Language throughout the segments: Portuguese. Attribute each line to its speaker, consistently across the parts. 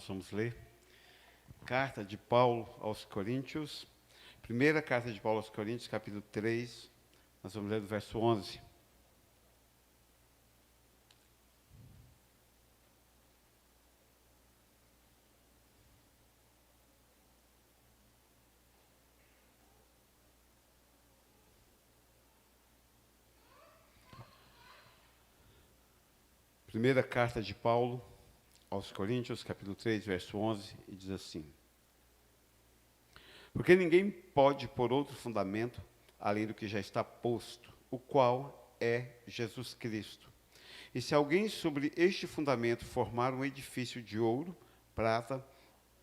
Speaker 1: nós vamos ler Carta de Paulo aos Coríntios, primeira carta de Paulo aos Coríntios, capítulo 3, nós vamos ler do verso 11. Primeira carta de Paulo aos Coríntios, capítulo 3, verso 11, e diz assim: Porque ninguém pode pôr outro fundamento além do que já está posto, o qual é Jesus Cristo. E se alguém sobre este fundamento formar um edifício de ouro, prata,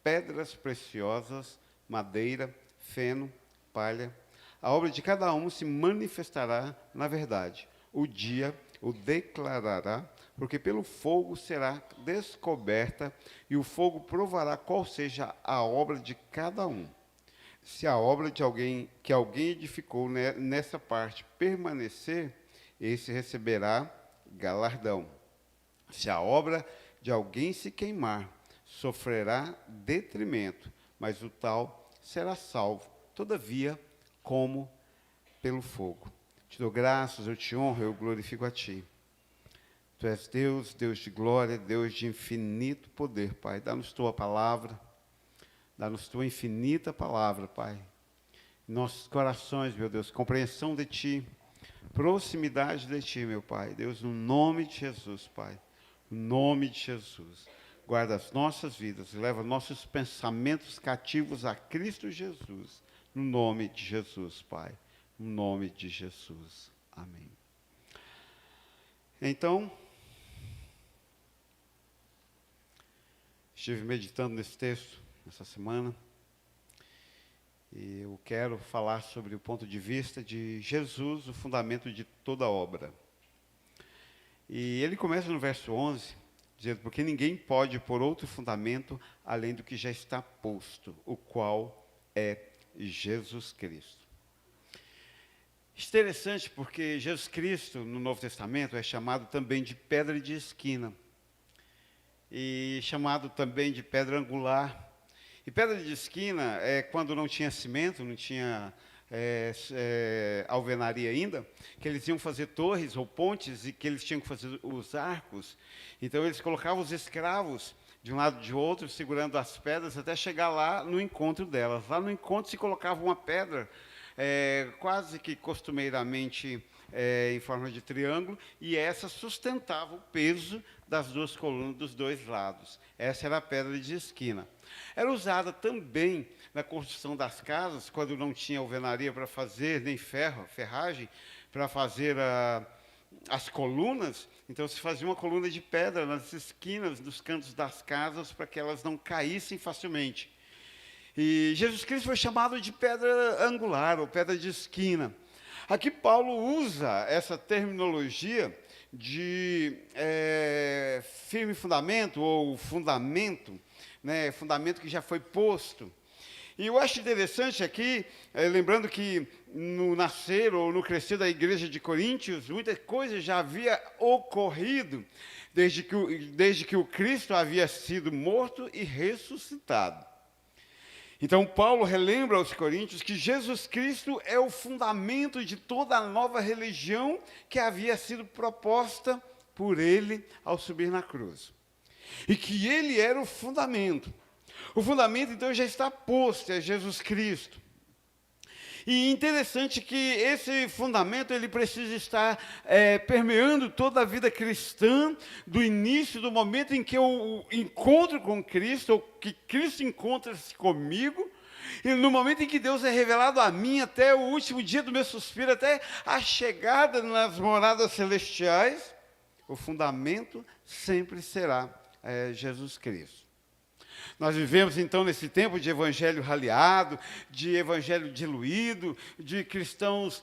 Speaker 1: pedras preciosas, madeira, feno, palha, a obra de cada um se manifestará na verdade. O dia o declarará, porque pelo fogo será descoberta, e o fogo provará qual seja a obra de cada um. Se a obra de alguém que alguém edificou nessa parte permanecer, esse receberá galardão. Se a obra de alguém se queimar, sofrerá detrimento, mas o tal será salvo, todavia, como pelo fogo. Te dou graças, eu te honro, eu glorifico a ti. Tu és Deus, Deus de glória, Deus de infinito poder, Pai. Dá-nos tua palavra, dá-nos tua infinita palavra, Pai. Em nossos corações, meu Deus, compreensão de ti, proximidade de ti, meu Pai. Deus, no nome de Jesus, Pai. No nome de Jesus. Guarda as nossas vidas e leva nossos pensamentos cativos a Cristo Jesus. No nome de Jesus, Pai. No nome de Jesus. Amém. Então, estive meditando nesse texto essa semana e eu quero falar sobre o ponto de vista de Jesus, o fundamento de toda obra. E ele começa no verso 11, dizendo: porque ninguém pode pôr outro fundamento além do que já está posto, o qual é Jesus Cristo. Interessante porque Jesus Cristo, no Novo Testamento, é chamado também de pedra de esquina. E chamado também de pedra angular. E pedra de esquina é quando não tinha cimento, não tinha alvenaria ainda, que eles iam fazer torres ou pontes e que eles tinham que fazer os arcos. Então eles colocavam os escravos de um lado e de outro, segurando as pedras, até chegar lá no encontro delas. Lá no encontro se colocava uma pedra, quase que costumeiramente em forma de triângulo, e essa sustentava o peso das duas colunas dos dois lados. Essa era a pedra de esquina. Era usada também na construção das casas, quando não tinha alvenaria para fazer, nem ferragem, para fazer as colunas. Então se fazia uma coluna de pedra nas esquinas, dos cantos das casas, para que elas não caíssem facilmente. E Jesus Cristo foi chamado de pedra angular, ou pedra de esquina. Aqui Paulo usa essa terminologia de firme fundamento, ou fundamento, né, fundamento que já foi posto. E eu acho interessante aqui, lembrando que no nascer ou no crescer da igreja de Coríntios, muita coisa já havia ocorrido, desde que o Cristo havia sido morto e ressuscitado. Então, Paulo relembra aos Coríntios que Jesus Cristo é o fundamento de toda a nova religião que havia sido proposta por ele ao subir na cruz. E que ele era o fundamento. O fundamento, então, já está posto, é Jesus Cristo. E interessante que esse fundamento ele precisa estar permeando toda a vida cristã, do início, do momento em que eu encontro com Cristo, ou que Cristo encontra-se comigo, e no momento em que Deus é revelado a mim, até o último dia do meu suspiro, até a chegada nas moradas celestiais, o fundamento sempre será Jesus Cristo. Nós vivemos, então, nesse tempo de evangelho raleado, de evangelho diluído, de cristãos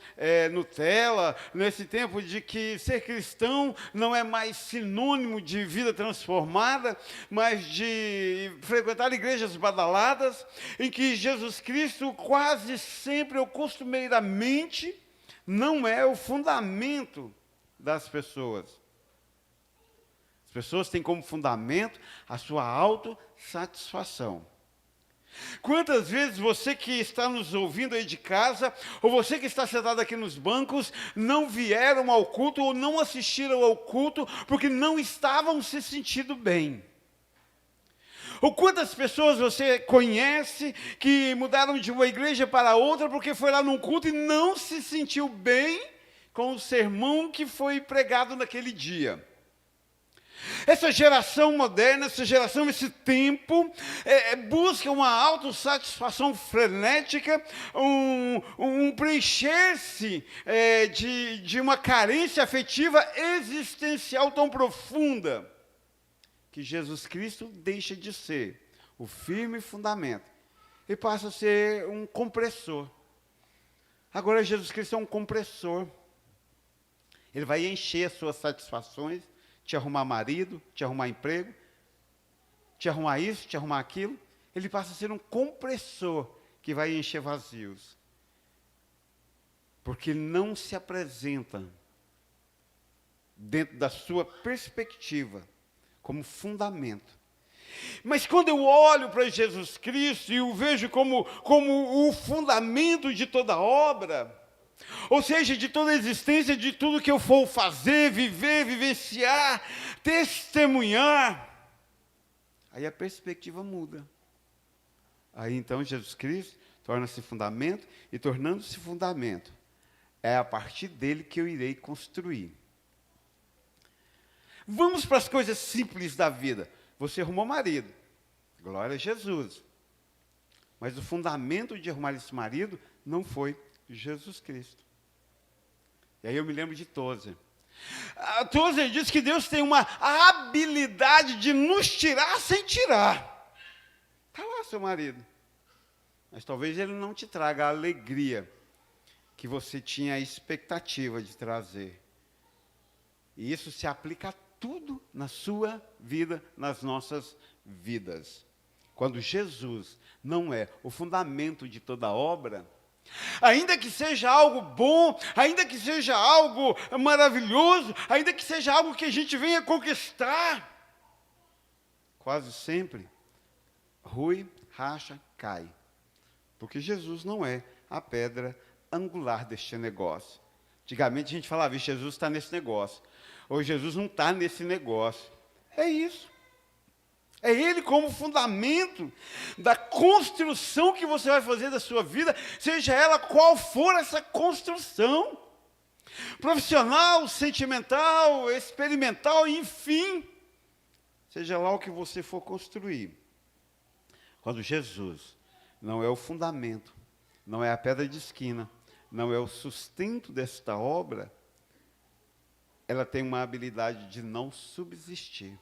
Speaker 1: Nutella, nesse tempo de que ser cristão não é mais sinônimo de vida transformada, mas de frequentar igrejas badaladas, em que Jesus Cristo quase sempre ou costumeiramente não é o fundamento das pessoas. pessoas têm como fundamento a sua autossatisfação. Quantas vezes você que está nos ouvindo aí de casa, ou você que está sentado aqui nos bancos, não vieram ao culto ou não assistiram ao culto porque não estavam se sentindo bem? Ou quantas pessoas você conhece que mudaram de uma igreja para outra porque foi lá num culto e não se sentiu bem com o sermão que foi pregado naquele dia? Essa geração moderna, essa geração, esse tempo, busca uma autossatisfação frenética, um preencher-se de uma carência afetiva existencial tão profunda, que Jesus Cristo deixa de ser o firme fundamento e passa a ser um compressor. Agora Jesus Cristo é um compressor. Ele vai encher as suas satisfações, te arrumar marido, te arrumar emprego, te arrumar isso, te arrumar aquilo. Ele passa a ser um compressor que vai encher vazios. Porque ele não se apresenta dentro da sua perspectiva como fundamento. Mas quando eu olho para Jesus Cristo e o vejo como o fundamento de toda obra, ou seja, de toda a existência, de tudo que eu for fazer, viver, vivenciar, testemunhar, aí a perspectiva muda. Aí então Jesus Cristo torna-se fundamento, e tornando-se fundamento, é a partir dele que eu irei construir. Vamos para as coisas simples da vida. Você arrumou marido, glória a Jesus. Mas o fundamento de arrumar esse marido não foi Jesus Cristo. E aí eu me lembro de Tozer. Tozer diz que Deus tem uma habilidade de nos tirar sem tirar. Está lá seu marido. Mas talvez ele não te traga a alegria que você tinha a expectativa de trazer. E isso se aplica a tudo na sua vida, nas nossas vidas. Quando Jesus não é o fundamento de toda obra, ainda que seja algo bom, ainda que seja algo maravilhoso, ainda que seja algo que a gente venha conquistar, quase sempre rui, racha, cai. Porque Jesus não é a pedra angular deste negócio. Antigamente a gente falava, Jesus está nesse negócio. Hoje Jesus não está nesse negócio. É isso. É Ele como fundamento da construção que você vai fazer da sua vida, seja ela qual for essa construção. Profissional, sentimental, experimental, enfim. Seja lá o que você for construir. Quando Jesus não é o fundamento, não é a pedra de esquina, não é o sustento desta obra, ela tem uma habilidade de não subsistir.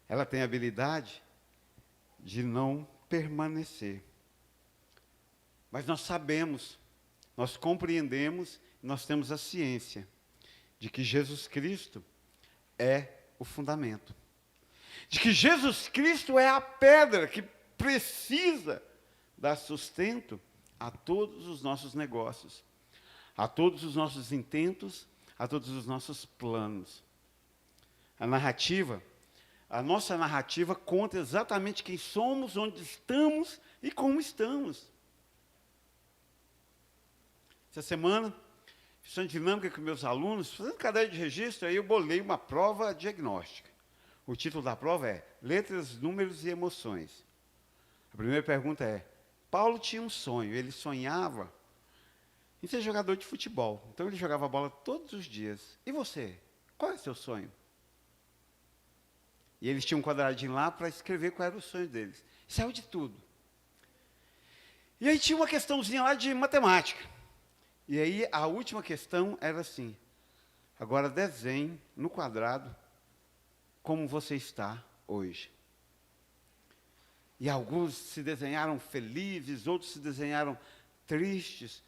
Speaker 1: Ela tem a habilidade de não permanecer. Mas nós sabemos, nós compreendemos, nós temos a ciência de que Jesus Cristo é o fundamento. De que Jesus Cristo é a pedra que precisa dar sustento a todos os nossos negócios, a todos os nossos intentos, a todos os nossos planos. A nossa narrativa conta exatamente quem somos, onde estamos e como estamos. Essa semana, fiz uma dinâmica com meus alunos, fazendo caderno de registro, aí eu bolei uma prova diagnóstica. O título da prova é Letras, Números e Emoções. A primeira pergunta é, Paulo tinha um sonho, ele sonhava em ser jogador de futebol. Então ele jogava bola todos os dias. E você? Qual é o seu sonho? E eles tinham um quadradinho lá para escrever qual era o sonho deles. Saiu de tudo. E aí tinha uma questãozinha lá de matemática. E aí a última questão era assim, agora desenhe no quadrado como você está hoje. E alguns se desenharam felizes, outros se desenharam tristes.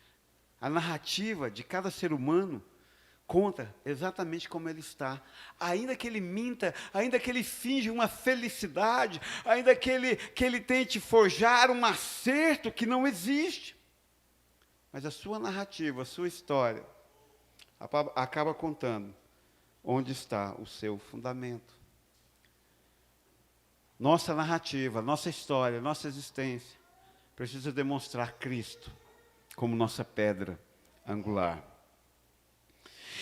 Speaker 1: A narrativa de cada ser humano conta exatamente como ele está. Ainda que ele minta, ainda que ele finja uma felicidade, ainda que ele tente forjar um acerto que não existe. Mas a sua narrativa, a sua história, acaba contando onde está o seu fundamento. Nossa narrativa, nossa história, nossa existência precisa demonstrar Cristo como nossa pedra angular.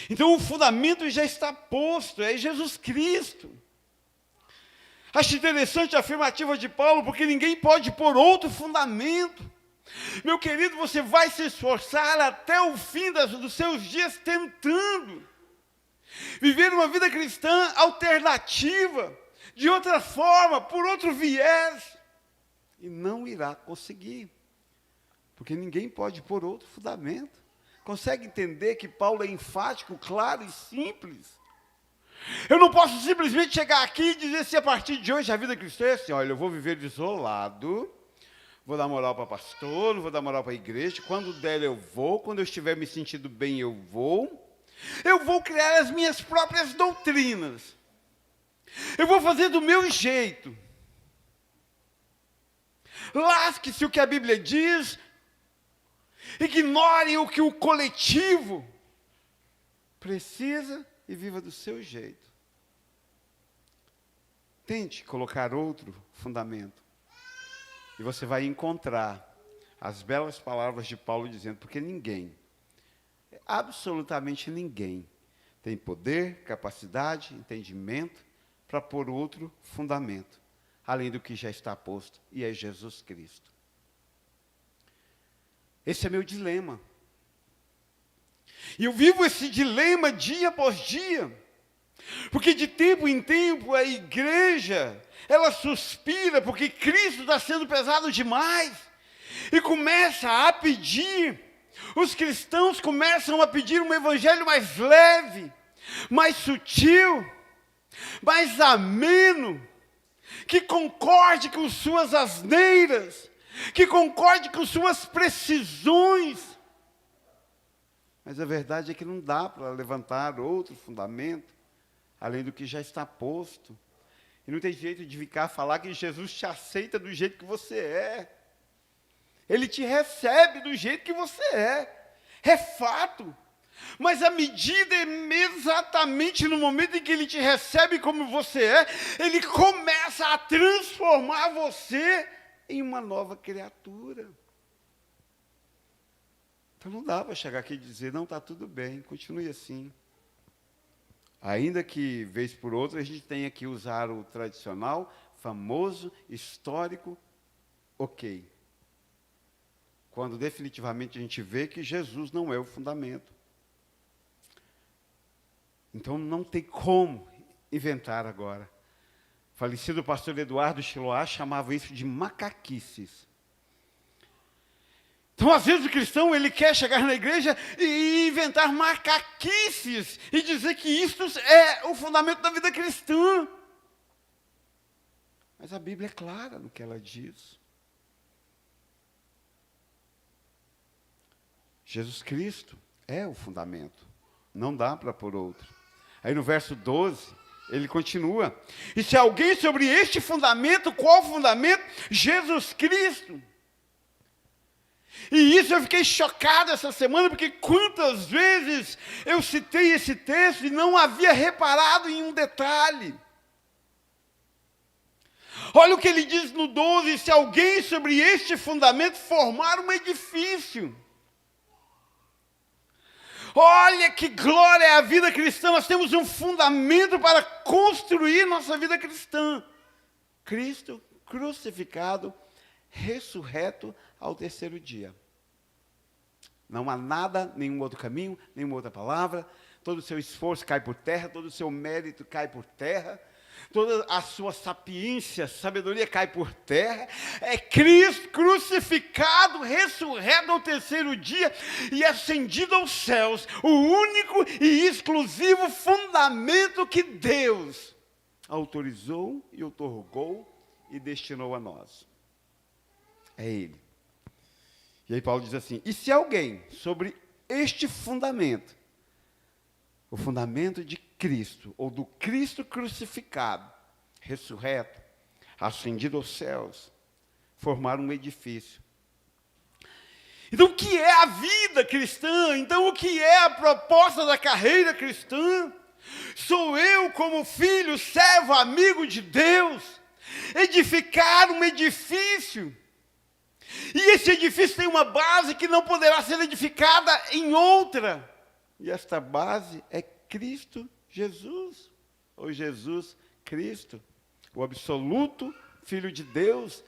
Speaker 1: Então o fundamento já está posto, é Jesus Cristo. Acho interessante a afirmativa de Paulo, porque ninguém pode pôr outro fundamento. Meu querido, você vai se esforçar até o fim dos seus dias tentando viver uma vida cristã alternativa, de outra forma, por outro viés, e não irá conseguir, porque ninguém pode pôr outro fundamento. Consegue entender que Paulo é enfático, claro e simples? Eu não posso simplesmente chegar aqui e dizer assim, a partir de hoje a vida cristã é assim, olha, eu vou viver isolado, vou dar moral para pastor, não vou dar moral para a igreja, quando der eu vou, quando eu estiver me sentindo bem eu vou criar as minhas próprias doutrinas, eu vou fazer do meu jeito. Lasque-se o que a Bíblia diz, ignore o que o coletivo precisa e viva do seu jeito. Tente colocar outro fundamento. E você vai encontrar as belas palavras de Paulo dizendo, porque ninguém, absolutamente ninguém, tem poder, capacidade, entendimento para pôr outro fundamento, além do que já está posto, e é Jesus Cristo. Esse é meu dilema. E eu vivo esse dilema dia após dia, porque de tempo em tempo a igreja, ela suspira, porque Cristo está sendo pesado demais, e começa a pedir, os cristãos começam a pedir um evangelho mais leve, mais sutil, mais ameno, que concorde com suas asneiras, que concorde com suas precisões. Mas a verdade é que não dá para levantar outro fundamento, além do que já está posto. E não tem jeito de ficar falar que Jesus te aceita do jeito que você é. Ele te recebe do jeito que você é. É fato. Mas a medida é exatamente no momento em que Ele te recebe como você é, Ele começa a transformar você em uma nova criatura. Então não dá para chegar aqui e dizer, não, está tudo bem, continue assim. Ainda que, vez por outra, a gente tenha que usar o tradicional, famoso, histórico, ok. Quando definitivamente a gente vê que Jesus não é o fundamento. Então não tem como inventar agora. O falecido pastor Eduardo Chiloá chamava isso de macaquices. Então, às vezes, o cristão, ele quer chegar na igreja e inventar macaquices e dizer que isto é o fundamento da vida cristã. Mas a Bíblia é clara no que ela diz. Jesus Cristo é o fundamento. Não dá para pôr outro. Aí no verso 12, ele continua. E se alguém sobre este fundamento, qual fundamento? Jesus Cristo. E isso eu fiquei chocado essa semana, porque quantas vezes eu citei esse texto e não havia reparado em um detalhe. Olha o que ele diz no 12, se alguém sobre este fundamento formar um edifício. Olha que glória é a vida cristã, nós temos um fundamento para construir nossa vida cristã. Cristo crucificado, ressurreto ao terceiro dia. Não há nada, nenhum outro caminho, nenhuma outra palavra, todo o seu esforço cai por terra, todo o seu mérito cai por terra, toda a sua sapiência, sabedoria cai por terra. É Cristo crucificado, ressurreto ao terceiro dia e ascendido aos céus, o único e exclusivo fundamento que Deus autorizou e outorgou e destinou a nós. É Ele. E aí Paulo diz assim, e se alguém sobre este fundamento, o fundamento de Cristo, ou do Cristo crucificado, ressurreto, ascendido aos céus, formar um edifício. Então o que é a vida cristã? Então o que é a proposta da carreira cristã? Sou eu, como filho, servo, amigo de Deus, edificar um edifício. E esse edifício tem uma base que não poderá ser edificada em outra. E esta base é Cristo Jesus, ou Jesus Cristo, o absoluto Filho de Deus,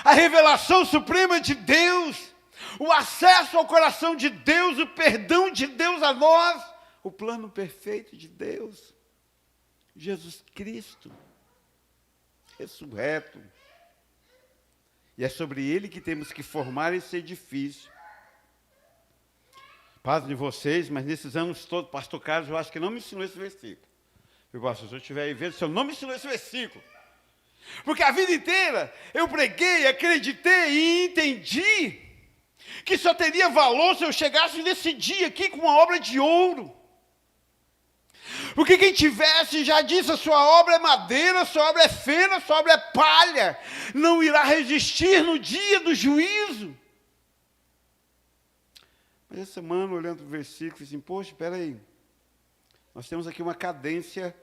Speaker 1: a revelação suprema de Deus, o acesso ao coração de Deus, o perdão de Deus a nós, o plano perfeito de Deus, Jesus Cristo, ressurreto. E é sobre ele que temos que formar esse edifício. Paz de vocês, mas nesses anos todos, pastor Carlos, eu acho que não me ensinou esse versículo. Eu gosto, se eu estiver aí vendo, o senhor não me ensinou esse versículo. Porque a vida inteira eu preguei, acreditei e entendi que só teria valor se eu chegasse nesse dia aqui com uma obra de ouro. Porque quem tivesse, já disse, a sua obra é madeira, a sua obra é feno, a sua obra é palha, não irá resistir no dia do juízo. Mas essa semana, olhando para o versículo, falei assim, poxa, espera aí, nós temos aqui uma cadência,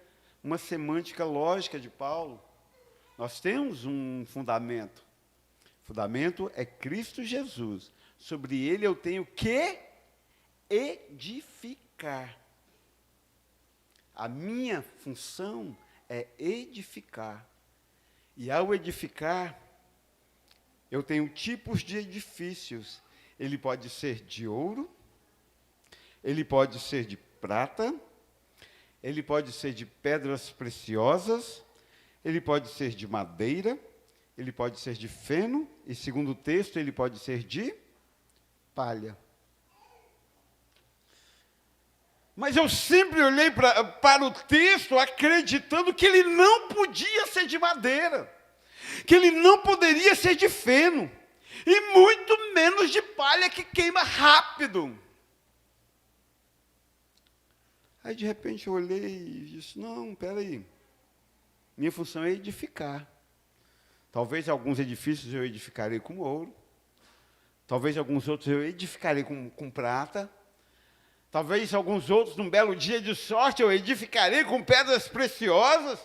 Speaker 1: uma semântica lógica de Paulo. Nós temos um fundamento. O fundamento é Cristo Jesus. Sobre ele eu tenho que edificar. A minha função é edificar. E ao edificar, eu tenho tipos de edifícios. Ele pode ser de ouro, ele pode ser de prata, ele pode ser de pedras preciosas, ele pode ser de madeira, ele pode ser de feno, e segundo o texto, ele pode ser de palha. Mas eu sempre olhei para o texto acreditando que ele não podia ser de madeira, que ele não poderia ser de feno, e muito menos de palha que queima rápido. Aí de repente eu olhei e disse, não, espera aí, minha função é edificar. Talvez alguns edifícios eu edificarei com ouro, talvez alguns outros eu edificarei com prata, talvez alguns outros, num belo dia de sorte, eu edificarei com pedras preciosas.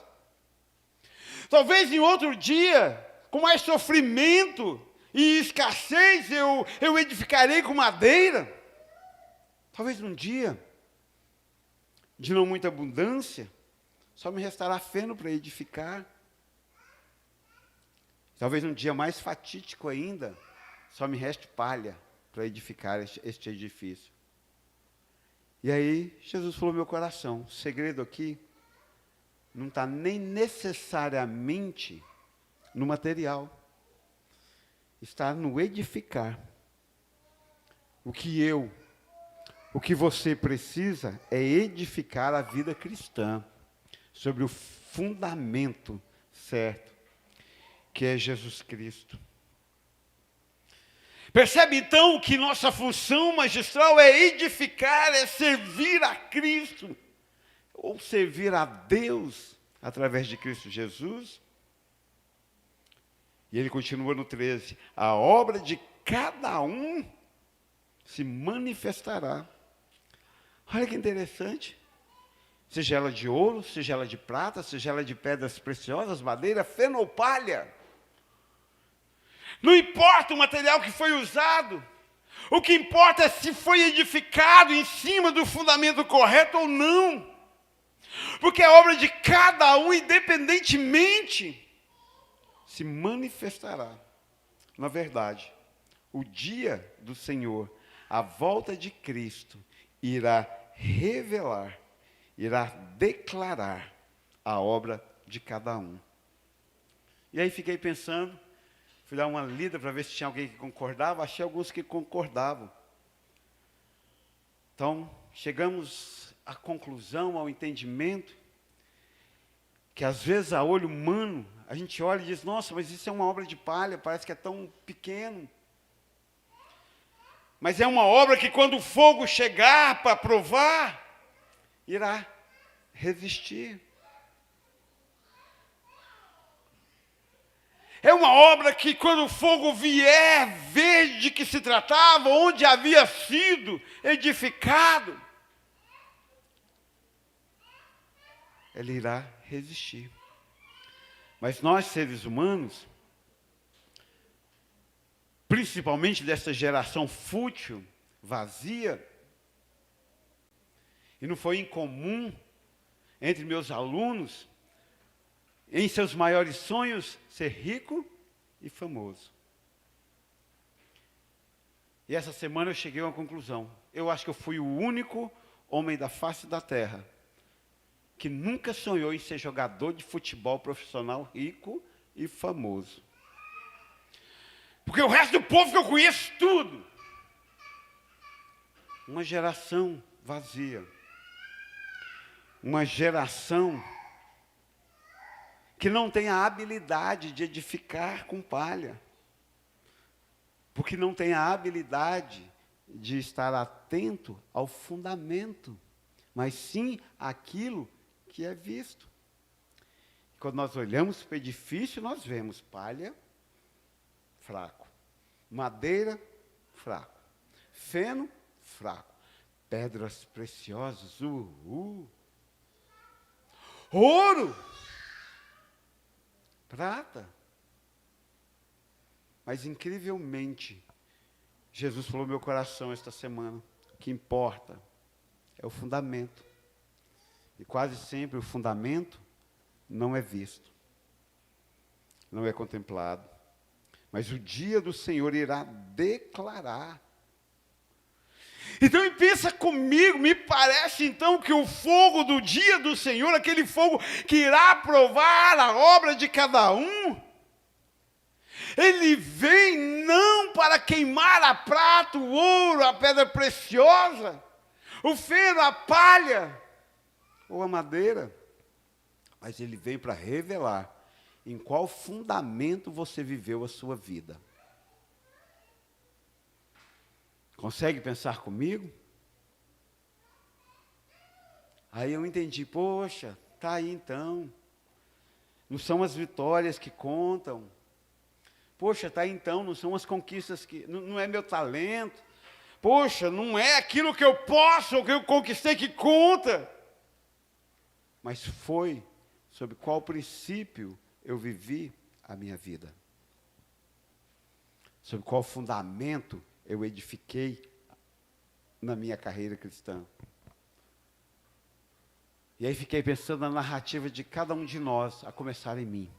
Speaker 1: Talvez em outro dia, com mais sofrimento e escassez, eu edificarei com madeira. Talvez num dia de não muita abundância, só me restará feno para edificar. Talvez num dia mais fatídico ainda, só me reste palha para edificar este edifício. E aí, Jesus falou no meu coração, o segredo aqui não está nem necessariamente no material, está no edificar. O que você precisa é edificar a vida cristã sobre o fundamento certo, que é Jesus Cristo. Percebe então que nossa função magistral é edificar, é servir a Cristo, ou servir a Deus através de Cristo Jesus? E ele continua no 13, a obra de cada um se manifestará. Olha que interessante. Seja ela de ouro, seja ela de prata, seja ela de pedras preciosas, madeira, feno ou palha. Não importa o material que foi usado. O que importa é se foi edificado em cima do fundamento correto ou não. Porque a obra de cada um, independentemente, se manifestará. Na verdade, o dia do Senhor, a volta de Cristo, irá revelar, irá declarar a obra de cada um. E aí fiquei pensando, fui dar uma lida para ver se tinha alguém que concordava, achei alguns que concordavam. Então, chegamos à conclusão, ao entendimento, que às vezes a olho humano, a gente olha e diz, nossa, mas isso é uma obra de palha, parece que é tão pequeno. Mas é uma obra que quando o fogo chegar para provar, irá resistir. É uma obra que quando o fogo vier, ver de que se tratava, onde havia sido edificado, ela irá resistir. Mas nós, seres humanos, principalmente dessa geração fútil, vazia, e não foi incomum entre meus alunos, em seus maiores sonhos, ser rico e famoso. E essa semana eu cheguei a uma conclusão. Eu acho que eu fui o único homem da face da terra que nunca sonhou em ser jogador de futebol profissional rico e famoso. Porque o resto do povo que eu conheço tudo. Uma geração vazia. Uma geração que não tem a habilidade de edificar com palha. Porque não tem a habilidade de estar atento ao fundamento, mas sim àquilo que é visto. Quando nós olhamos para o edifício, nós vemos palha, fraco. Madeira, fraco. Feno, fraco. Pedras preciosas, Ouro, prata. Mas, incrivelmente, Jesus falou no meu coração esta semana, o que importa é o fundamento. E quase sempre o fundamento não é visto, não é contemplado. Mas o dia do Senhor irá declarar. Então, pensa comigo, me parece então que o fogo do dia do Senhor, aquele fogo que irá provar a obra de cada um, ele vem não para queimar a prata, o ouro, a pedra preciosa, o feno, a palha ou a madeira, mas ele vem para revelar em qual fundamento você viveu a sua vida. Consegue pensar comigo? Aí eu entendi, poxa, está aí então. Não são as vitórias que contam. Poxa, está aí então, não são as conquistas que... Não é meu talento. Poxa, não é aquilo que eu posso, ou que eu conquistei que conta. Mas foi sobre qual princípio eu vivi a minha vida. Sobre qual fundamento eu edifiquei na minha carreira cristã. E aí fiquei pensando na narrativa de cada um de nós, a começar em mim.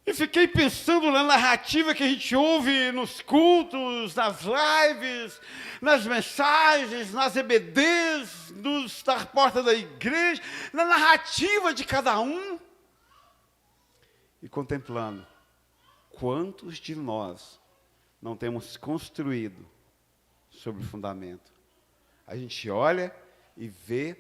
Speaker 1: E fiquei pensando na narrativa que a gente ouve nos cultos, nas lives, nas mensagens, nas EBDs, na porta da igreja, na narrativa de cada um. E contemplando, quantos de nós não temos construído sobre o fundamento? A gente olha e vê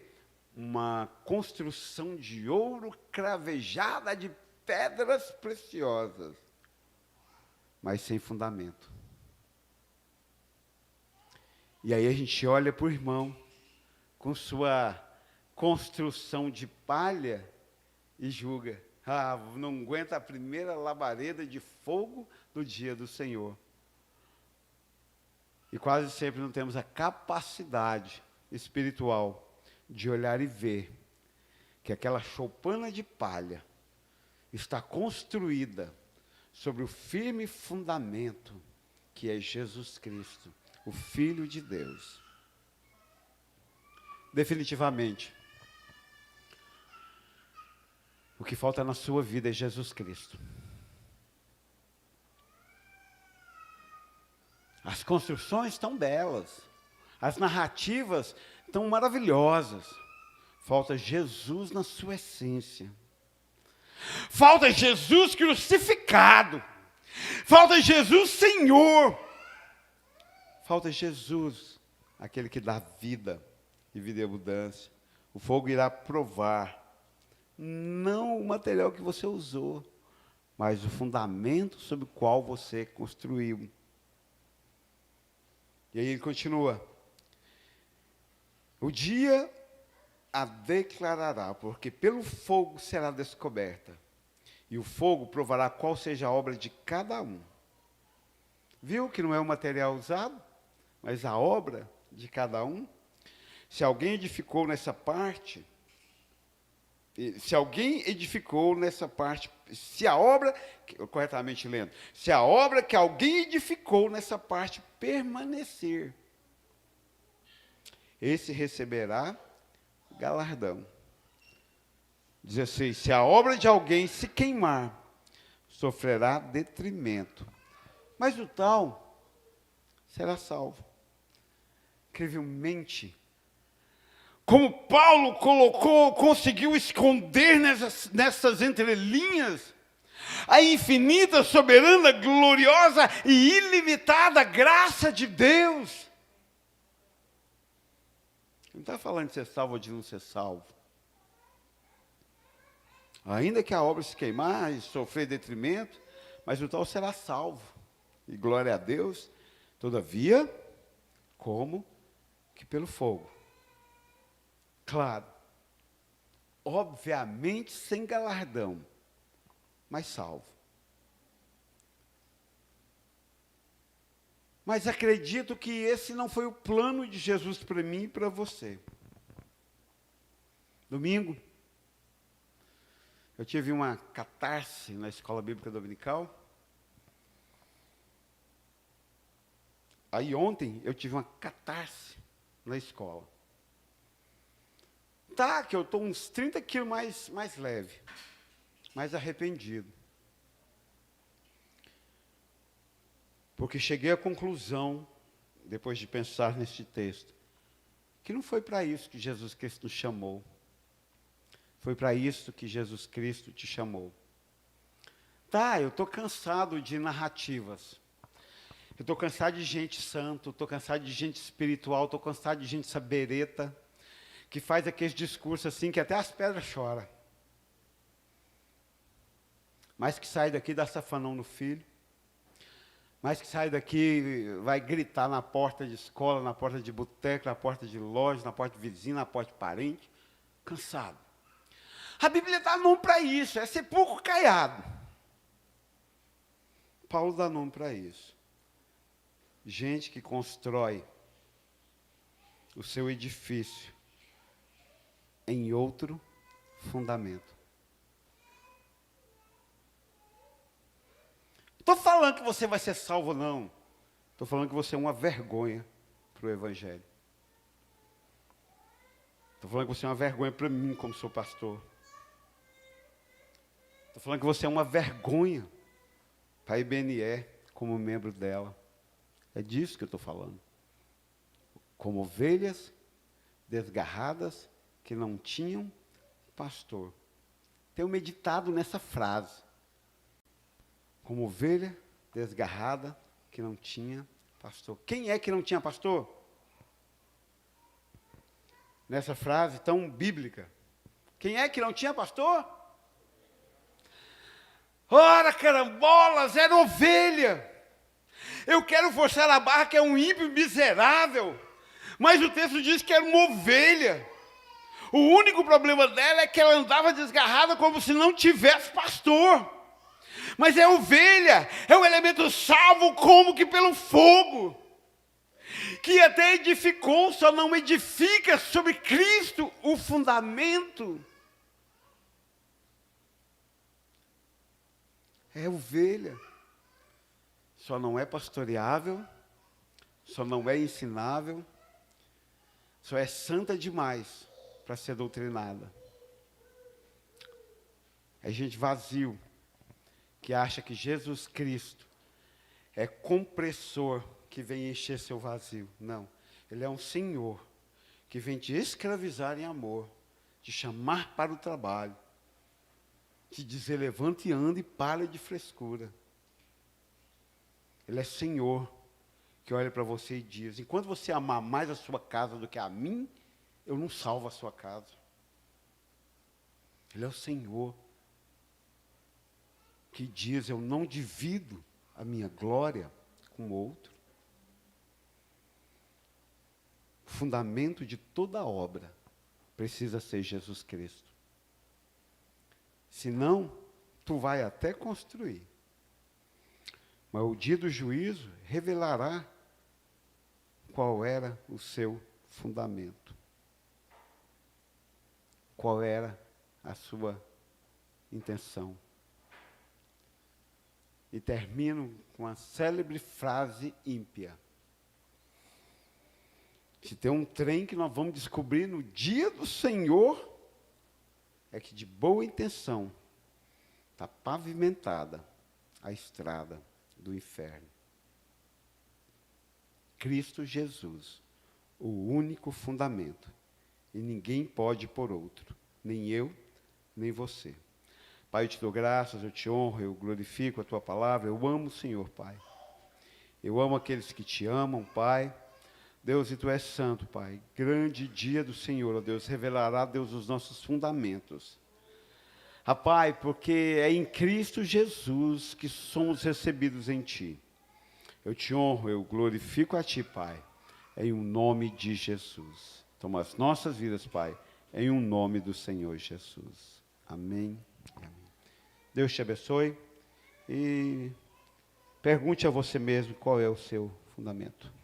Speaker 1: uma construção de ouro cravejada de pedras preciosas, mas sem fundamento. E aí a gente olha para o irmão, com sua construção de palha, e julga. Não aguenta a primeira labareda de fogo do dia do Senhor. E quase sempre não temos a capacidade espiritual de olhar e ver que aquela choupana de palha está construída sobre o firme fundamento que é Jesus Cristo, o Filho de Deus. Definitivamente, o que falta na sua vida é Jesus Cristo. As construções estão belas, as narrativas estão maravilhosas. Falta Jesus na sua essência. Falta Jesus crucificado. Falta Jesus Senhor. Falta Jesus, aquele que dá vida e vida em abundância. O fogo irá provar, não o material que você usou, mas o fundamento sobre o qual você construiu. E aí ele continua. O dia a declarará, porque pelo fogo será descoberta, e o fogo provará qual seja a obra de cada um. Viu que não é o material usado, mas a obra de cada um? Se alguém edificou nessa parte, se alguém edificou nessa parte, se a obra, corretamente lendo, se a obra que alguém edificou nessa parte permanecer, esse receberá galardão. 16. Se a obra de alguém se queimar, sofrerá detrimento, mas o tal será salvo. Incrivelmente, como Paulo conseguiu esconder nessas entrelinhas a infinita, soberana, gloriosa e ilimitada graça de Deus. Não está falando de ser salvo ou de não ser salvo. Ainda que a obra se queimar e sofrer detrimento, mas o tal será salvo. E glória a Deus, todavia, como que pelo fogo. Claro, obviamente sem galardão, mas salvo. Mas acredito que esse não foi o plano de Jesus para mim e para você. Domingo, eu tive uma catarse na escola bíblica dominical. Aí ontem eu tive uma catarse na escola. Tá, que eu estou uns 30 quilos mais leve, mais arrependido. Porque cheguei à conclusão, depois de pensar nesse texto, que não foi para isso que Jesus Cristo nos chamou. Foi para isso que Jesus Cristo te chamou. Tá, eu estou cansado de narrativas. Eu estou cansado de gente santo, estou cansado de gente espiritual, estou cansado de gente sabereta, que faz aqueles discursos assim, que até as pedras choram. Mas que sai daqui dá safanão no filho. Mas que sai daqui, vai gritar na porta de escola, na porta de boteco, na porta de loja, na porta de vizinho, na porta de parente. Cansado. A Bíblia dá nome para isso, é sepulcro caiado. Paulo dá nome para isso. Gente que constrói o seu edifício em outro fundamento. Estou falando que você vai ser salvo, não. Estou falando que você é uma vergonha para o Evangelho. Estou falando que você é uma vergonha para mim, como sou pastor. Estou falando que você é uma vergonha para a IBNE, como membro dela. É disso que eu estou falando. Como ovelhas desgarradas que não tinham pastor. Tenho meditado nessa frase. Como ovelha desgarrada que não tinha pastor. Quem é que não tinha pastor? Nessa frase tão bíblica. Quem é que não tinha pastor? Ora, carambolas, era ovelha. Eu quero forçar a barra que é um ímpio miserável. Mas o texto diz que era uma ovelha. O único problema dela é que ela andava desgarrada como se não tivesse pastor. Mas é ovelha, é um elemento salvo como que pelo fogo. Que até edificou, só não edifica sobre Cristo o fundamento. É ovelha. Só não é pastoreável, só não é ensinável, só é santa demais para ser doutrinada. É gente vazio, que acha que Jesus Cristo é compressor que vem encher seu vazio. Não, Ele é um Senhor que vem te escravizar em amor, te chamar para o trabalho, te dizer levante e anda e para de frescura. Ele é Senhor que olha para você e diz, enquanto você amar mais a sua casa do que a mim, eu não salvo a sua casa. Ele é o Senhor que diz, eu não divido a minha glória com outro. O fundamento de toda obra precisa ser Jesus Cristo. Senão, tu vai até construir. Mas o dia do juízo revelará qual era o seu fundamento. qual era a sua intenção. E termino com a célebre frase ímpia. Se tem um trem que nós vamos descobrir no dia do Senhor, é que de boa intenção está pavimentada a estrada do inferno. Cristo Jesus, o único fundamento. E ninguém pode por outro, nem eu, nem você. Pai, eu te dou graças, eu te honro, eu glorifico a tua palavra, eu amo o Senhor, Pai. Eu amo aqueles que te amam, Pai. Deus, e tu és santo, Pai. Grande dia do Senhor, ó Deus, revelará, Deus, os nossos fundamentos. Pai, porque é em Cristo Jesus que somos recebidos em Ti. Eu te honro, eu glorifico a Ti, Pai, em um nome de Jesus. Toma as nossas vidas, Pai, em um nome do Senhor Jesus. Amém. Amém. Deus te abençoe e pergunte a você mesmo qual é o seu fundamento.